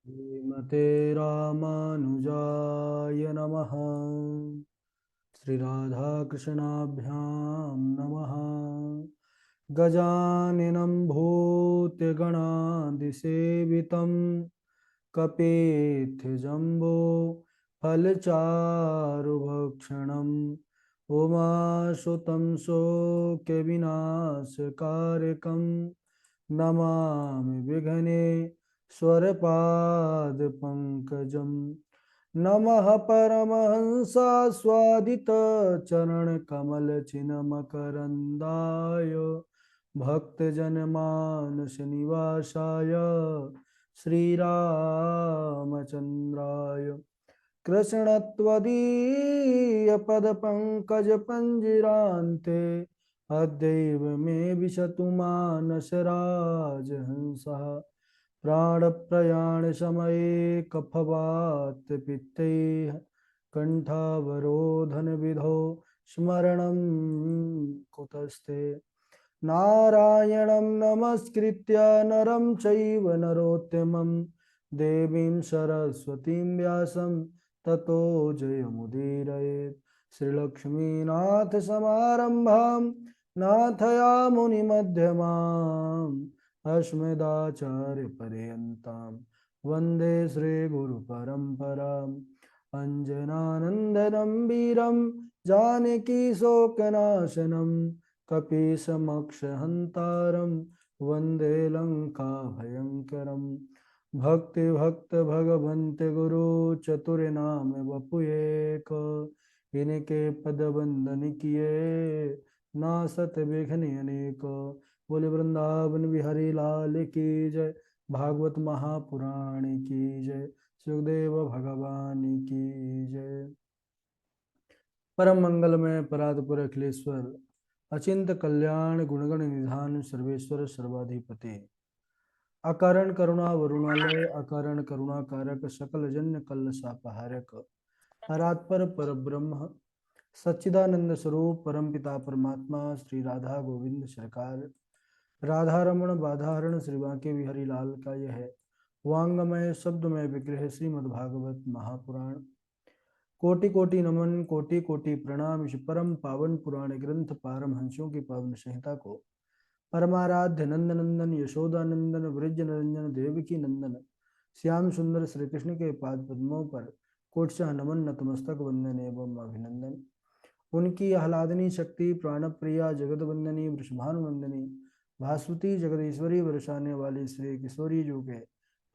श्रीमते रामानुजाय नमः। श्रीराधाकृष्णाभ्यां नमः। गजाननं भूतगणादिसेवितं कपित्थजम्बो फलचारुभक्षणम् उमासुतं शोकविनाशकारकं नमामि विघ्नेश्वरपादपङ्कजं। नमः परमहंसास्वादितचरणकमलचिन्मकरन्दाय भक्तजनमानसनिवासाय श्रीरामचन्द्राय कृष्णत्वदीयपदपङ्कजपञ्जरान्ते अद्यैव मे विशतु मानसराजहंसः। प्राणप्रयाणसमये कफवातपित्तैः कण्ठावरोधनविधौ स्मरणं कुतस्ते। नारायणं नमस्कृत्य नरं चैव नरोत्तमं देवीं सरस्वतीं व्यासं ततो जयमुदीरयेत्। श्रीलक्ष्मीनाथसमारम्भां नाथयामुनिमध्यमाम् अस्मदाचार्यपर्यन्तां वन्दे श्रीगुरुपरम्पराम्। अञ्जनानन्दनं वीरं जानकीशोकनाशनं कपीशमक्षहन्तारं वन्दे लङ्काभयङ्करम्। भक्ति भगवन्त गुरु चतुर्नाम वपुएक, इनके पद बंदन किए नासत विघ्न अनेक। बोले वृंदावन बिहारी लाल की जय, भागवत महापुराण की जय, सुखदेव भगवान की जय। परम मंगलमय परात्पर अखिलेश्वर अचिंत कल्याण गुणगण निधान सर्वेश्वर सर्वाधिपति अकारण करुणा वरुणालय अकारण करुणा कारक सकल जन्य कल्ल सापहारक परात्पर परब्रह्म सच्चिदानंद स्वरूप परमपिता परमात्मा श्री राधा गोविंद सरकार राधा रमण बाधारण श्री बांके बिहारी लाल का यह वांगमय शब्दमय विग्रह श्रीमद्भागवत महापुराण। कोटि कोटि नमन कोटि कोटि प्रणाम। इस परम पावन पुराण ग्रंथ पारमहंसों की पावन संहिता को परमाराध्य नंदनंदन यशोदानंदन वृज नंदन देवकी नंदन श्याम सुंदर श्री कृष्ण के पाद पद्मों पर कोटशाह नमन नतमस्तक वंदन एवं अभिनंदन। उनकी आह्लादनी शक्ति प्राणप्रिया जगत वंदनी वृषभानुनंदनी भास्वती जगदीश्वरी बरसाने वाली श्री किशोरी जो के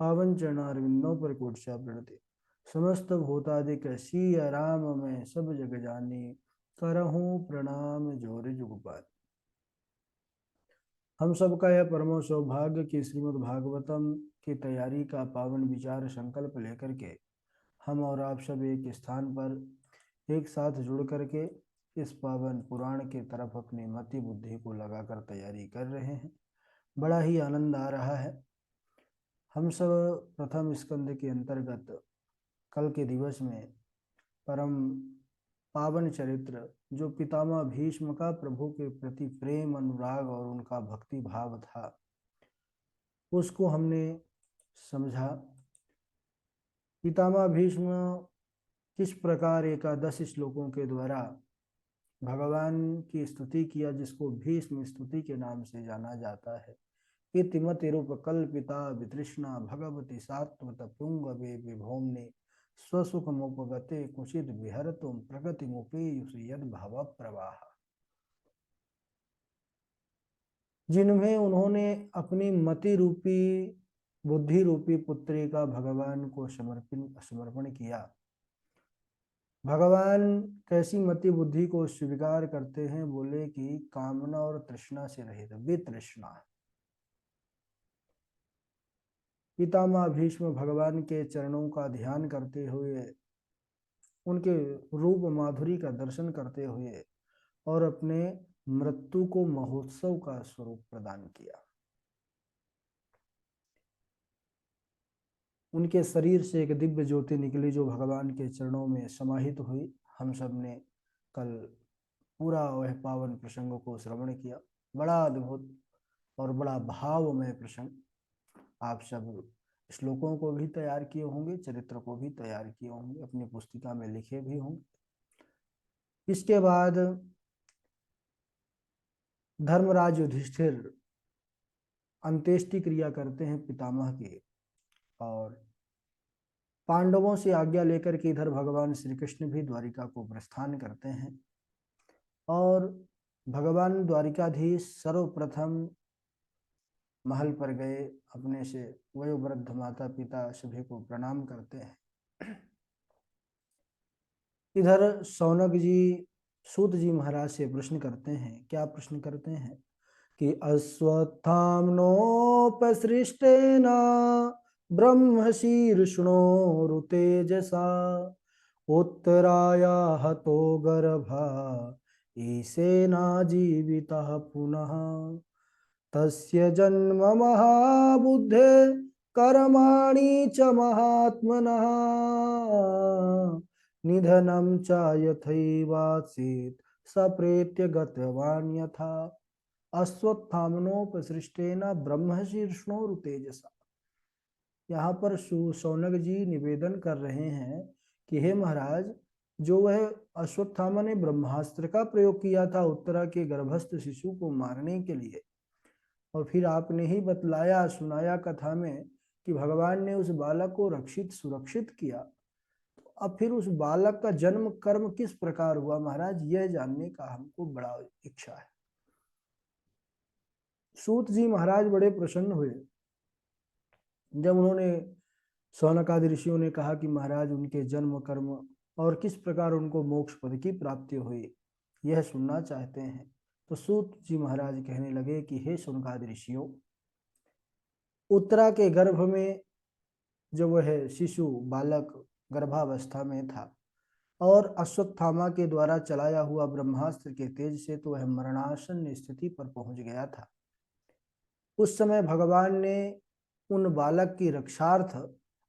पावन चरणारविंदों पर कोटशाह प्रणति। समस्त भूतादिक सिया राम में सब जग जानी, करहूँ प्रणाम जोर जुगपाल। हम सबका यह परम सौभाग्य कि श्रीमद् भागवतम की तैयारी का पावन विचार संकल्प लेकर के हम और आप सब एक स्थान पर एक साथ जुड़ करके इस पावन पुराण के तरफ अपनी मति बुद्धि को लगाकर तैयारी कर रहे हैं। बड़ा ही आनंद आ रहा है। हम सब प्रथम स्कंद के अंतर्गत कल के दिवस में परम पावन चरित्र जो पितामह भीष्म का प्रभु के प्रति प्रेम अनुराग और उनका भक्ति भाव था उसको हमने समझा। पितामह भीष्म किस प्रकार एकादश श्लोकों के द्वारा भगवान की स्तुति किया जिसको भीष्म स्तुति के नाम से जाना जाता है। इतिमतिरूपकल्पिता वितृष्णा भगवती सात्वत पुंगवे विभोम्ने स्वसुखमुपगते कुचित विहरतुम प्रगतिमुपेयुष यद भाव प्रवाह। जिनमें उन्होंने अपनी मति रूपी बुद्धि रूपी पुत्री का भगवान को समर्पण किया। भगवान कैसी मति बुद्धि को स्वीकार करते हैं? बोले कि कामना और तृष्णा से रहित वितृष्णा। पितामह भीष्म भगवान के चरणों का ध्यान करते हुए उनके रूप माधुरी का दर्शन करते हुए और अपने मृत्यु को महोत्सव का स्वरूप प्रदान किया। उनके शरीर से एक दिव्य ज्योति निकली जो भगवान के चरणों में समाहित हुई। हम सब ने कल पूरा वह पावन प्रसंग को श्रवण किया। बड़ा अद्भुत और बड़ा भावमय प्रसंग। आप सब श्लोकों को भी तैयार किए होंगे, चरित्र को भी तैयार किए होंगे, अपनी पुस्तिका में लिखे भी होंगे। इसके बाद धर्मराज युधिष्ठिर अंत्येष्टि क्रिया करते हैं पितामह की, और पांडवों से आज्ञा लेकर के इधर भगवान श्री कृष्ण भी द्वारिका को प्रस्थान करते हैं। और भगवान द्वारिकाधीश सर्वप्रथम महल पर गए, अपने से वयोवृद्ध माता पिता सभी को प्रणाम करते हैं। इधर शौनक जी सूत जी महाराज से प्रश्न करते हैं। क्या प्रश्न करते हैं कि अश्वत्थाम्नोपसृष्टेन ब्रह्मशीर्ष्णोरुतेजसा उत्तराया हतो गर्भा ईशेना जीवितः पुनः तस्य जन्म महाबुद्धे कर्माणि च महात्मनः निधनं च यथैवासीत् सप्रेत्य गतवान् यथा अश्वत्थाम्नोपसृष्टेन ब्रह्मशीर्ष्णोरुतेजसा। यहाँ पर शौनक जी निवेदन कर रहे हैं कि हे महाराज, जो वह अश्वत्थामा ने ब्रह्मास्त्र का प्रयोग किया था उत्तरा के गर्भस्थ शिशु को मारने के लिए, और फिर आपने ही बतलाया सुनाया कथा में कि भगवान ने उस बालक को रक्षित सुरक्षित किया, तो अब फिर उस बालक का जन्म कर्म किस प्रकार हुआ महाराज, यह जानने का हमको बड़ा इच्छा है। सूत जी महाराज बड़े प्रसन्न हुए जब उन्होंने शौनकादि ऋषियों ने कहा कि महाराज उनके जन्म कर्म और किस प्रकार उनको मोक्ष पद की प्राप्ति हुई, यह सुनना चाहते हैं। तो सूत जी महाराज कहने लगे कि हे शौनकादि ऋषियों, उत्तरा के गर्भ में जब वह शिशु बालक गर्भावस्था में था और अश्वत्थामा के द्वारा चलाया हुआ ब्रह्मास्त्र के तेज से तो वह मरणासन्न स्थिति पर पहुंच गया था। उस समय भगवान ने उन बालक की रक्षार्थ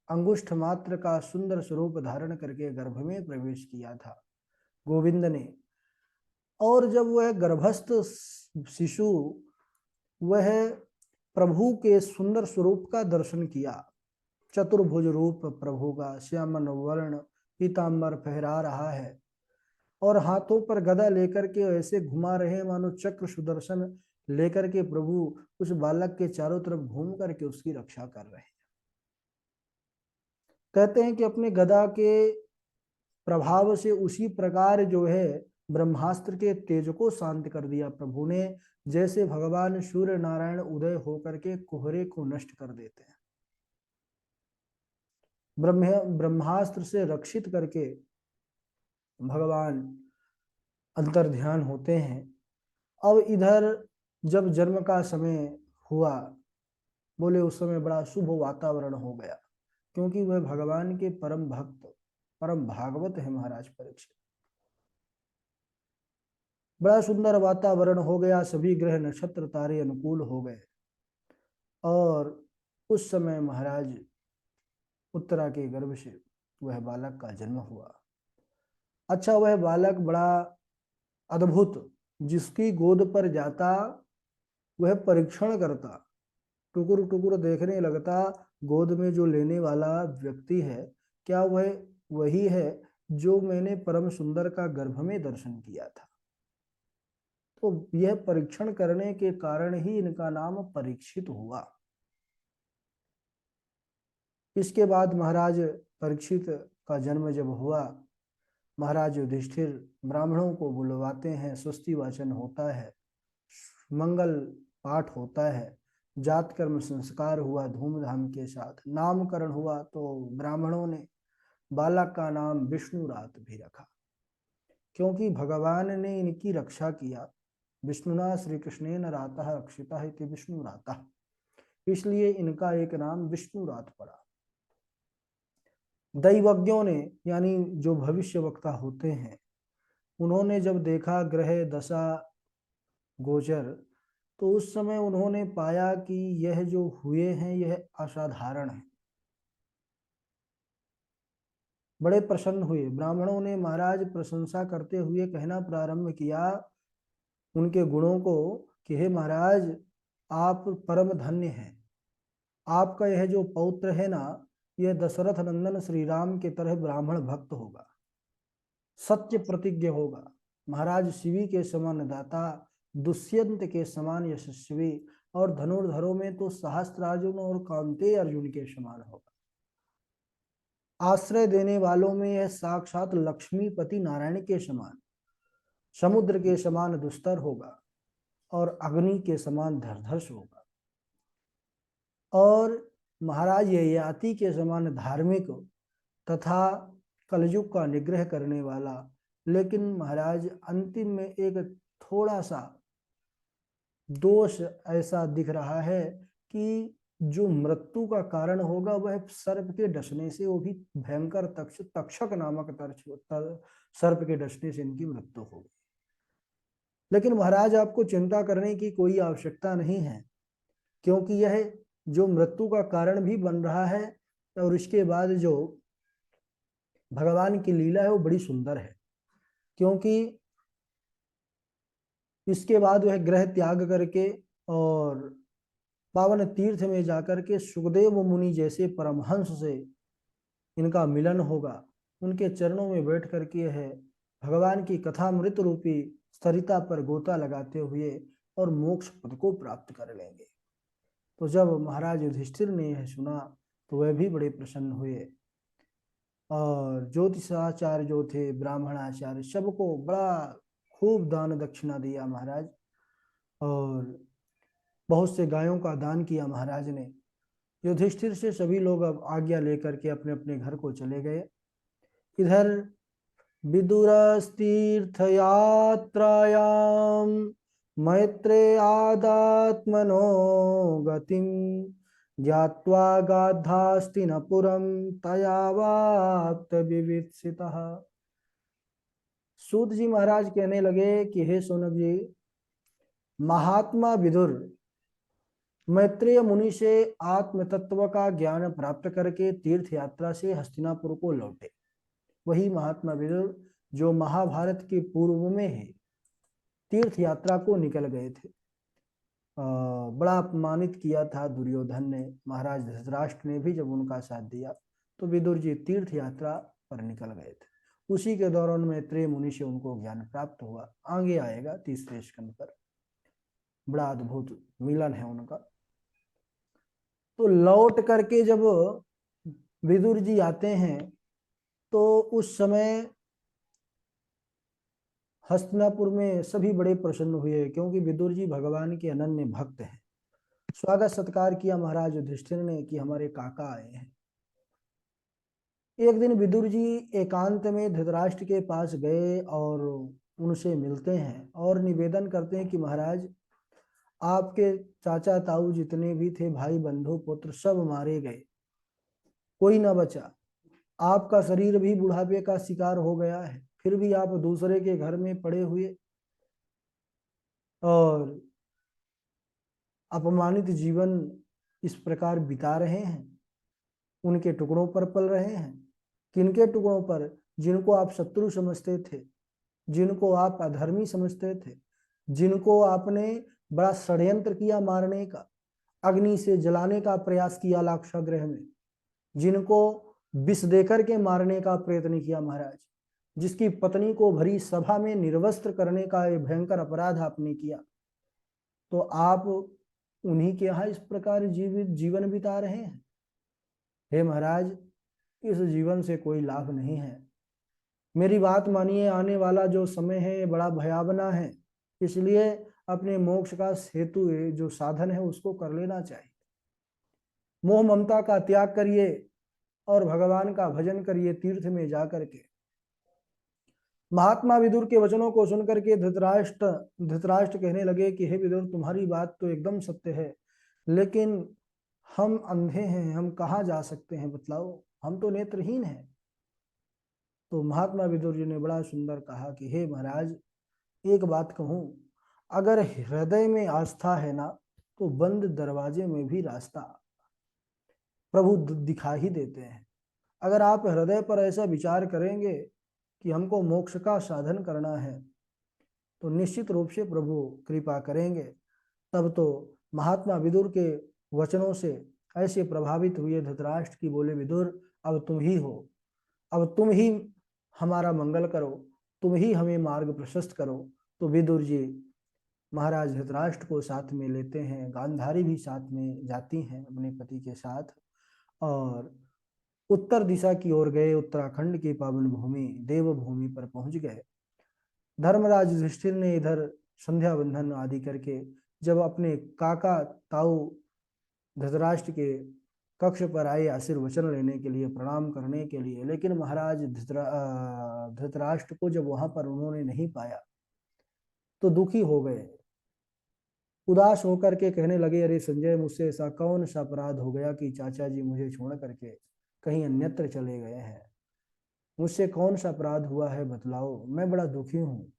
अंगुष्ठ मात्र का सुंदर स्वरूप धारण करके गर्भ में प्रवेश किया था गोविंद ने। और जब वह गर्भस्थ शिशु वह प्रभु के सुंदर स्वरूप का दर्शन किया, चतुर्भुज रूप प्रभु का, श्यामन वर्ण पीताम्बर फहरा रहा है और हाथों पर गदा लेकर के ऐसे घुमा रहे मानो चक्र सुदर्शन लेकर के प्रभु उस बालक के चारों तरफ घूम करके उसकी रक्षा कर रहे हैं। कहते हैं कि अपने गदा के प्रभाव से उसी प्रकार जो है ब्रह्मास्त्र के तेज को शांत कर दिया प्रभु ने, जैसे भगवान सूर्य नारायण उदय होकर के कोहरे को नष्ट कर देते हैं। ब्रह्मास्त्र से रक्षित करके भगवान अंतर्ध्यान होते हैं। अब इधर जब जन्म का समय हुआ, बोले उस समय बड़ा शुभ वातावरण हो गया, क्योंकि वह भगवान के परम भक्त परम भागवत है महाराज परीक्षित। बड़ा सुंदर वातावरण हो गया, सभी ग्रह नक्षत्र तारे अनुकूल हो गए और उस समय महाराज उत्तरा के गर्भ से वह बालक का जन्म हुआ। अच्छा, वह बालक बड़ा अद्भुत, जिसकी गोद पर जाता वह परीक्षण करता, टुकुर टुकुर देखने लगता, गोद में जो लेने वाला व्यक्ति है क्या वह वही है जो मैंने परम सुंदर का गर्भ में दर्शन किया था। तो यह परीक्षण करने के कारण ही इनका नाम परीक्षित हुआ। इसके बाद महाराज परीक्षित का जन्म जब हुआ, महाराज युधिष्ठिर ब्राह्मणों को बुलवाते हैं, स्वस्ति वाचन होता है, मंगल पाठ होता है, जात कर्म संस्कार हुआ धूमधाम के साथ, नामकरण हुआ तो ब्राह्मणों ने बालक का नाम विष्णुरात भी रखा, क्योंकि भगवान ने इनकी रक्षा किया। विष्णुना श्री कृष्णेन रातः रक्षिता इति विष्णुरातः, इसलिए इनका एक नाम विष्णुरात पड़ा। दैवज्ञों ने यानी जो भविष्य वक्ता होते हैं, उन्होंने जब देखा ग्रह दशा गोचर, तो उस समय उन्होंने पाया कि यह जो हुए हैं यह असाधारण है। बड़े प्रसन्न हुए। ब्राह्मणों ने महाराज प्रशंसा करते हुए कहना प्रारंभ किया उनके गुणों को कि हे महाराज, आप परम धन्य हैं, आपका यह जो पौत्र है ना, यह दशरथ नंदन श्री राम के तरह ब्राह्मण भक्त होगा, सत्य प्रतिज्ञ होगा, महाराज शिवी के समान दाता, दुष्यंत के समान यशस्वी, और धनुर्धरों में तो सहस्त्रार्जुन और कांते अर्जुन के समान होगा। आश्रय देने वालों में यह साक्षात लक्ष्मीपति नारायण के समान, समुद्र के समान दुस्तर होगा और अग्नि के समान धरधर्ष होगा, और महाराज ययाति के समान धार्मिक तथा कलयुग का निग्रह करने वाला। लेकिन महाराज अंतिम में एक थोड़ा सा दोष ऐसा दिख रहा है कि जो मृत्यु का कारण होगा वह सर्प के डसने से, वो भी भयंकर तक्षक नामक सर्प के डसने से इनकी मृत्यु होगी। लेकिन महाराज आपको चिंता करने की कोई आवश्यकता नहीं है, क्योंकि यह जो मृत्यु का कारण भी बन रहा है और इसके बाद जो भगवान की लीला है वो बड़ी सुंदर है। क्योंकि इसके बाद वह ग्रह त्याग करके और पावन तीर्थ में जाकर के सुखदेव मुनि जैसे परमहंस से इनका मिलन होगा। उनके चरणों में बैठ करके है भगवान की कथामृत रूपी सरिता पर गोता लगाते हुए और मोक्ष पद को प्राप्त कर लेंगे। तो जब महाराज युधिष्ठिर ने यह सुना तो वह भी बड़े प्रसन्न हुए, और ज्योतिषाचार्य जो थे, ब्राह्मणाचार्य, सबको बड़ा खूब दान दक्षिणा दिया महाराज, और बहुत से गायों का दान किया महाराज ने। युधिष्ठिर से सभी लोग अब आज्ञा लेकर के अपने अपने घर को चले गए। इधर विदुरस्तीर्थ यात्रायां मैत्रेयादात्मनो गतिं ज्ञात्वा गाधास्तिनपुरं तयावाप्त विवित्सितः। सूत जी महाराज कहने लगे कि हे सोनक जी, महात्मा विदुर मैत्रेय मुनि से आत्म तत्व का ज्ञान प्राप्त करके तीर्थ यात्रा से हस्तिनापुर को लौटे। वही महात्मा विदुर जो महाभारत के पूर्व में है तीर्थ यात्रा को निकल गए थे। बड़ा अपमानित किया था दुर्योधन ने, महाराज धृतराष्ट्र ने भी जब उनका साथ दिया तो विदुर जी तीर्थ यात्रा पर निकल गए थे। उसी के दौरान मैत्रेय मुनि से उनको ज्ञान प्राप्त हुआ। आगे आएगा तीसरे स्कंद पर, बड़ा अद्भुत मिलन है उनका। तो लौट करके जब विदुर जी आते हैं तो उस समय हस्तिनापुर में सभी बड़े प्रसन्न हुए, क्योंकि विदुर जी भगवान के अनन्य भक्त हैं। स्वागत सत्कार किया महाराज युधिष्ठिर ने कि हमारे काका आए हैं। एक दिन विदुर जी एकांत में धृतराष्ट्र के पास गए और उनसे मिलते हैं और निवेदन करते हैं कि महाराज, आपके चाचा ताऊ जितने भी थे, भाई बंधु पुत्र, सब मारे गए, कोई ना बचा। आपका शरीर भी बुढ़ापे का शिकार हो गया है, फिर भी आप दूसरे के घर में पड़े हुए और अपमानित जीवन इस प्रकार बिता रहे हैं, उनके टुकड़ों पर पल रहे हैं। किनके टुकड़ों पर? जिनको आप शत्रु समझते थे, जिनको आप अधर्मी समझते थे, जिनको आपने बड़ा षड्यंत्र किया मारने का, अग्नि से जलाने का प्रयास किया लाक्षागृह में, जिनको विष देकर के मारने का प्रयत्न किया महाराज, जिसकी पत्नी को भरी सभा में निर्वस्त्र करने का ये भयंकर अपराध आपने किया, तो आप उन्हीं के यहाँ इस प्रकार जीवन बिता रहे हैं। हे महाराज, इस जीवन से कोई लाभ नहीं है। मेरी बात मानिए, आने वाला जो समय है बड़ा भयावना है, इसलिए अपने मोक्ष का सेतु जो साधन है उसको कर लेना चाहिए। मोह ममता का त्याग करिए और भगवान का भजन करिए तीर्थ में जाकर के। महात्मा विदुर के वचनों को सुनकर के धृतराष्ट्र कहने लगे कि हे विदुर, तुम्हारी बात तो एकदम सत्य है, लेकिन हम अंधे हैं, हम कहाँ जा सकते हैं, बतलाओ, हम तो नेत्रहीन हैं। तो महात्मा विदुर जी ने बड़ा सुंदर कहा कि हे महाराज, एक बात कहूं, अगर हृदय में आस्था है ना तो बंद दरवाजे में भी रास्ता प्रभु दिखा ही देते हैं। अगर आप हृदय पर ऐसा विचार करेंगे कि हमको मोक्ष का साधन करना है तो निश्चित रूप से प्रभु कृपा करेंगे। तब तो महात्मा विदुर के वचनों से ऐसे प्रभावित हुए धृतराष्ट्र की बोले, विदुर अब तुम ही हो, अब तुम ही हमारा मंगल करो, तुम ही हमें मार्ग प्रशस्त करो। तो विदुर जी महाराज धृतराष्ट्र को साथ में लेते हैं, गांधारी भी साथ में जाती हैं अपने पति के साथ, और उत्तर दिशा की ओर गए। उत्तराखंड की पावन भूमि देवभूमि पर पहुंच गए। धर्मराज युधिष्ठिर ने इधर संध्या बंधन आदि करके जब अपने काका ताऊ धृतराष्ट्र के कक्ष पर आए आशीर्वचन लेने के लिए, प्रणाम करने के लिए, लेकिन महाराज धृतराष्ट्र को जब वहां पर उन्होंने नहीं पाया तो दुखी हो गए। उदास होकर के कहने लगे, अरे संजय, मुझसे ऐसा कौन सा अपराध हो गया कि चाचा जी मुझे छोड़ करके कहीं अन्यत्र चले गए हैं? मुझसे कौन सा अपराध हुआ है, बतलाओ, मैं बड़ा दुखी हूँ।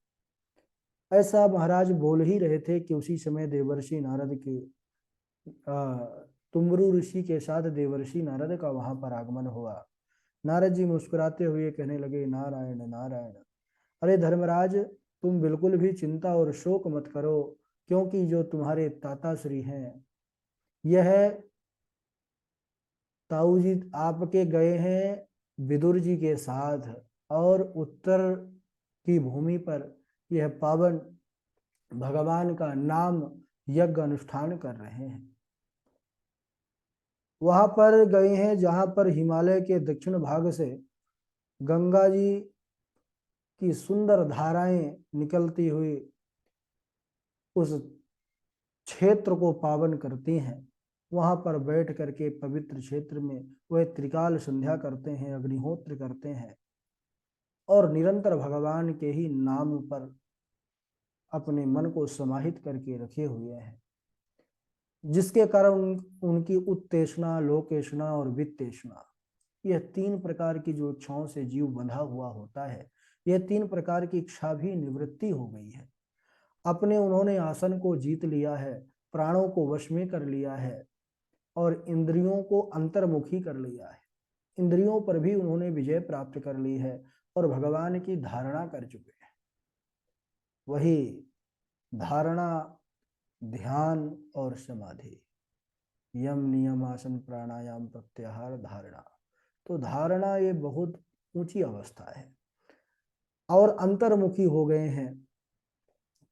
ऐसा महाराज बोल ही रहे थे कि उसी समय देवर्षि नारद के तुमरु ऋषि के साथ देवर्षि नारद का वहां पर आगमन हुआ। नारद जी मुस्कुराते हुए कहने लगे, नारायण नारायण। अरे धर्मराज, तुम बिल्कुल भी चिंता और शोक मत करो, क्योंकि जो तुम्हारे ताता श्री हैं, यह ताऊ जी आपके गए हैं विदुर जी के साथ, और उत्तर की भूमि पर यह पावन भगवान का नाम यज्ञ अनुष्ठान कर रहे हैं। वहां पर गए हैं जहां पर हिमालय के दक्षिण भाग से गंगा जी की सुंदर धाराएं निकलती हुई उस क्षेत्र को पावन करती हैं। वहां पर बैठ करके पवित्र क्षेत्र में वह त्रिकाल संध्या करते हैं, अग्निहोत्र करते हैं, और निरंतर भगवान के ही नाम पर अपने मन को समाहित करके रखे हुए हैं, जिसके कारण उनकी उत्तेषणा, लोकेषणा और वित्तेषणा, यह तीन प्रकार की जो इच्छाओं से जीव बंधा हुआ होता है, यह तीन प्रकार की इच्छा भी निवृत्ति हो गई है। अपने उन्होंने आसन को जीत लिया है, प्राणों को वश में कर लिया है, और इंद्रियों को अंतर्मुखी कर लिया है। इंद्रियों पर भी उन्होंने विजय प्राप्त कर ली है और भगवान की धारणा कर चुके हैं। वही धारणा, ध्यान और समाधि, यम नियम आसन प्राणायाम प्रत्याहार धारणा। तो धारणा ये बहुत ऊंची अवस्था है, और अंतर्मुखी हो गए हैं।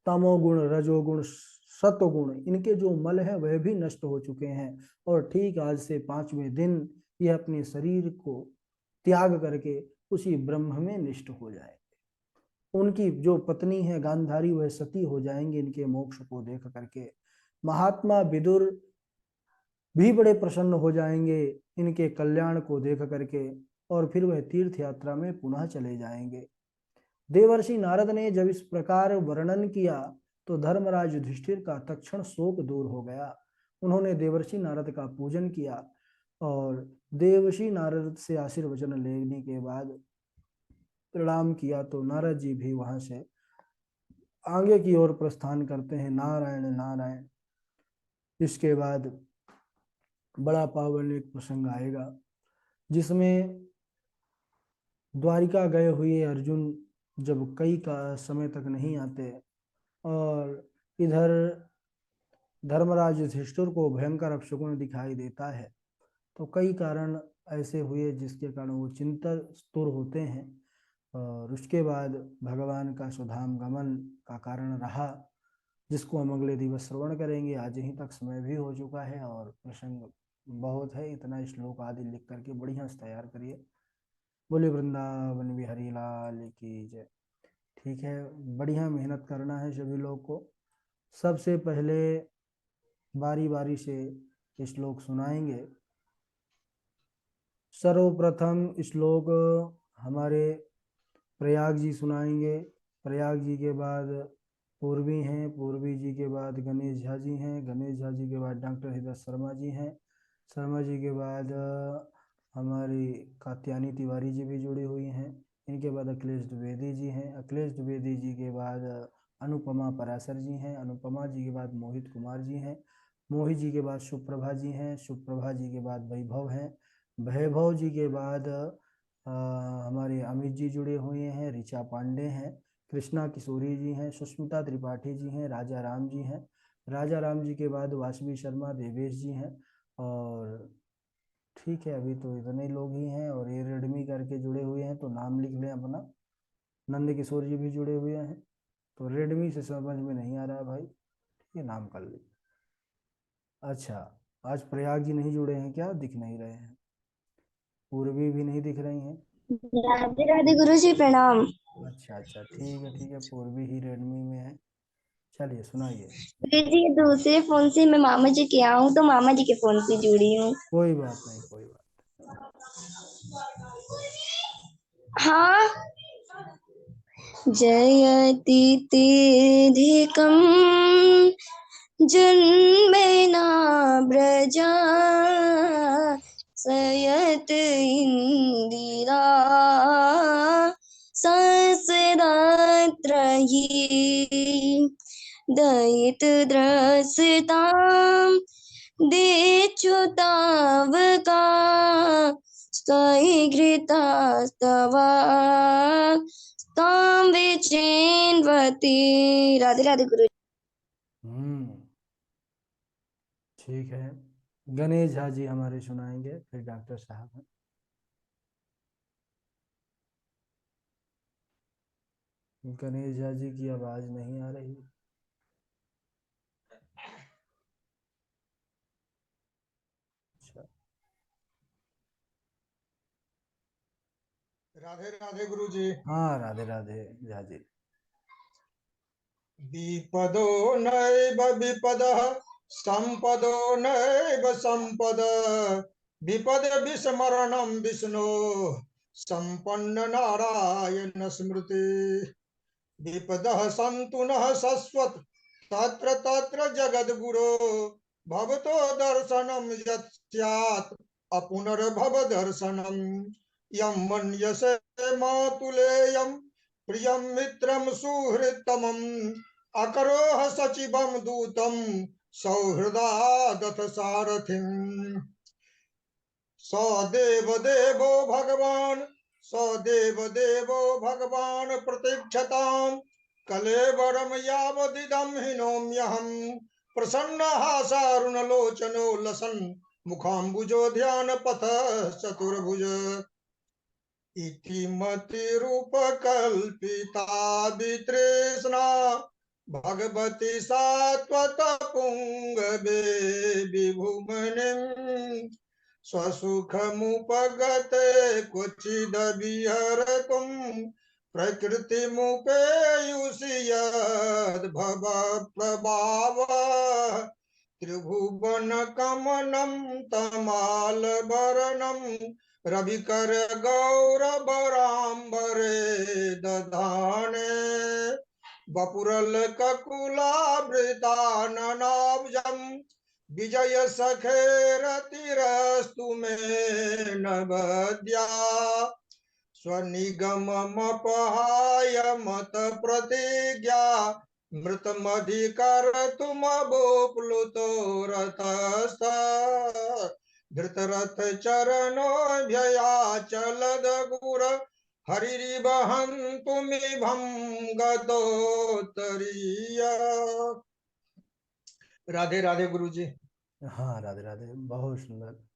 तमोगुण, रजोगुण, सत्वगुण, इनके जो मल है वह भी नष्ट हो चुके हैं, और ठीक आज से 5वें दिन ये अपने शरीर को त्याग करके उसी ब्रह्म में निष्ठ हो जाएंगे। उनकी जो पत्नी है गांधारी, वह सती हो जाएंगे इनके मोक्ष को देख करके। महात्मा विदुर भी बड़े प्रसन्न हो जाएंगे इनके कल्याण को देख करके, और फिर वह तीर्थ यात्रा में पुनः चले जाएंगे। देवर्षि नारद ने जब इस प्रकार वर्णन किया तो धर्मराज युधिष्ठिर का तत्क्षण शोक दूर हो गया। उन्होंने देवर्षि नारद का पूजन किया, और देवर्षि नारद से आशीर्वचन लेने के बाद प्रणाम किया तो नारद जी भी वहां से आगे की ओर प्रस्थान करते हैं। नारायण नारायण। इसके बाद बड़ा पावन एक प्रसंग आएगा, जिसमें द्वारिका गए हुए अर्जुन जब कई का समय तक नहीं आते, और इधर धर्मराज युधिष्ठिर को भयंकर अपशकुन दिखाई देता है, तो कई कारण ऐसे हुए जिसके कारण वो चिंतातुर होते हैं। और उसके बाद भगवान का सुधाम गमन का कारण रहा, जिसको हम अगले दिवस श्रवण करेंगे। आज ही तक समय भी हो चुका है और प्रसंग बहुत है, इतना श्लोक आदि लिख करके बढ़िया से तैयार करिए। बोले वृंदावन बिहारी लाल की जय। ठीक है, बढ़िया मेहनत करना है सभी लोग को। सबसे पहले बारी बारी से श्लोक सुनाएंगे। सर्वप्रथम श्लोक हमारे प्रयाग जी सुनाएंगे। प्रयाग जी के बाद पूर्वी हैं, पूर्वी जी के बाद गणेश झा जी हैं, गणेश झा जी के बाद डॉक्टर हृदय शर्मा जी हैं, शर्मा जी के बाद हमारी कात्यायनी तिवारी जी भी जुड़ी हुई हैं। इनके बाद अखिलेश द्विवेदी जी हैं, अखिलेश द्विवेदी जी के बाद अनुपमा पराशर जी हैं, अनुपमा जी के बाद मोहित कुमार जी हैं, मोहित जी के बाद सुप्रभा जी हैं, सुप्रभा जी के बाद वैभव हैं, वैभव जी के बाद हमारे अमित जी जुड़े हुए हैं, ऋचा पांडे हैं, कृष्णा किशोरी जी हैं, सुष्मिता त्रिपाठी जी हैं, राजा राम जी हैं, राजा राम जी के बाद वासवी शर्मा देवेश जी हैं, और ठीक है, अभी तो इतने लोग ही हैं, और ये रेडमी करके जुड़े हुए हैं, तो नाम लिख लें अपना। नंद किशोर जी भी जुड़े हुए हैं, तो रेडमी से समझ में नहीं आ रहा है भाई, ये नाम कर ले। अच्छा, आज प्रयाग जी नहीं जुड़े हैं क्या, दिख नहीं रहे हैं। पूर्वी भी नहीं दिख रही हैं। राधे राधे गुरु जी, प्रणाम। अच्छा अच्छा, ठीक है ठीक है, पूर्वी ही रेडमी में है। चलिए सुनाइए। गुरु जी, दूसरे फोन से मैं मामा जी के आऊँ तो मामा जी के फोन से जुड़ी हूँ। कोई बात नहीं, कोई बात। हाँ। जयति तेधिकम् जन्मेना व्रजा सयत इंदिरा संसदात्र हि दयित द्रसताम् देच्युतावका स्वघृतास्तवा तां विचिन्वती। राधे राधे गुरु। हम्म, ठीक है। गणेश झा जी हमारे सुनाएंगे, फिर डॉक्टर साहब हैं। गणेश झा जी की आवाज नहीं आ रही। अच्छा। राधे राधे गुरु जी। हाँ, राधे राधे झा जी। विपदो नैव विपदः संपदो नैव संपद विपद विस्मरणं विष्णो संपन्न नारायण स्मृति विपदः सन्तु नः शश्वत् तत्र तत्र जगद्गुरो भवतो दर्शनं यत् स्यात् अपुनर्भव दर्शनं यं मन्यसे मातुलेयं प्रियं मित्रं सुहृत्तमं अकरोह सचिवं दूतं सौहृदादथ सारथिम् सदेव देवो भगवान् सदेव देवो भगवान् प्रतीक्षताम् कलेवरं यावदिदं हिनोम्यहम् प्रसन्नहासारुणलोचनो लसन् मुखाम्बुजो ध्यानपथ चतुर्भुज इति मतिरूपकल्पिता वितृष्णा भगवती सात्वतपुङ्गवे विभुमनिम् स्वसुखमुपगते क्वचिदविहरतुम् प्रकृतिमुपेयुषि यद्भवप्रभावः त्रिभुवनकमनं तमालभरणं रविकर गौरवराम्बरे दधाने वपुरलककुलावृताननाब्जम् विजय सखेरतिरस्तु मे नवद्या स्वनिगममपहाय मत प्रतिज्ञा मृतमधिकर्तुमबो प्लुतो रथस्थ धृतरथ चरणोऽभ्ययाचलद गुर हरिरिवहन्तुमिभं गतोत्तरीय। राधे राधे गुरु जी। हाँ, राधे राधे, बहुत सुंदर।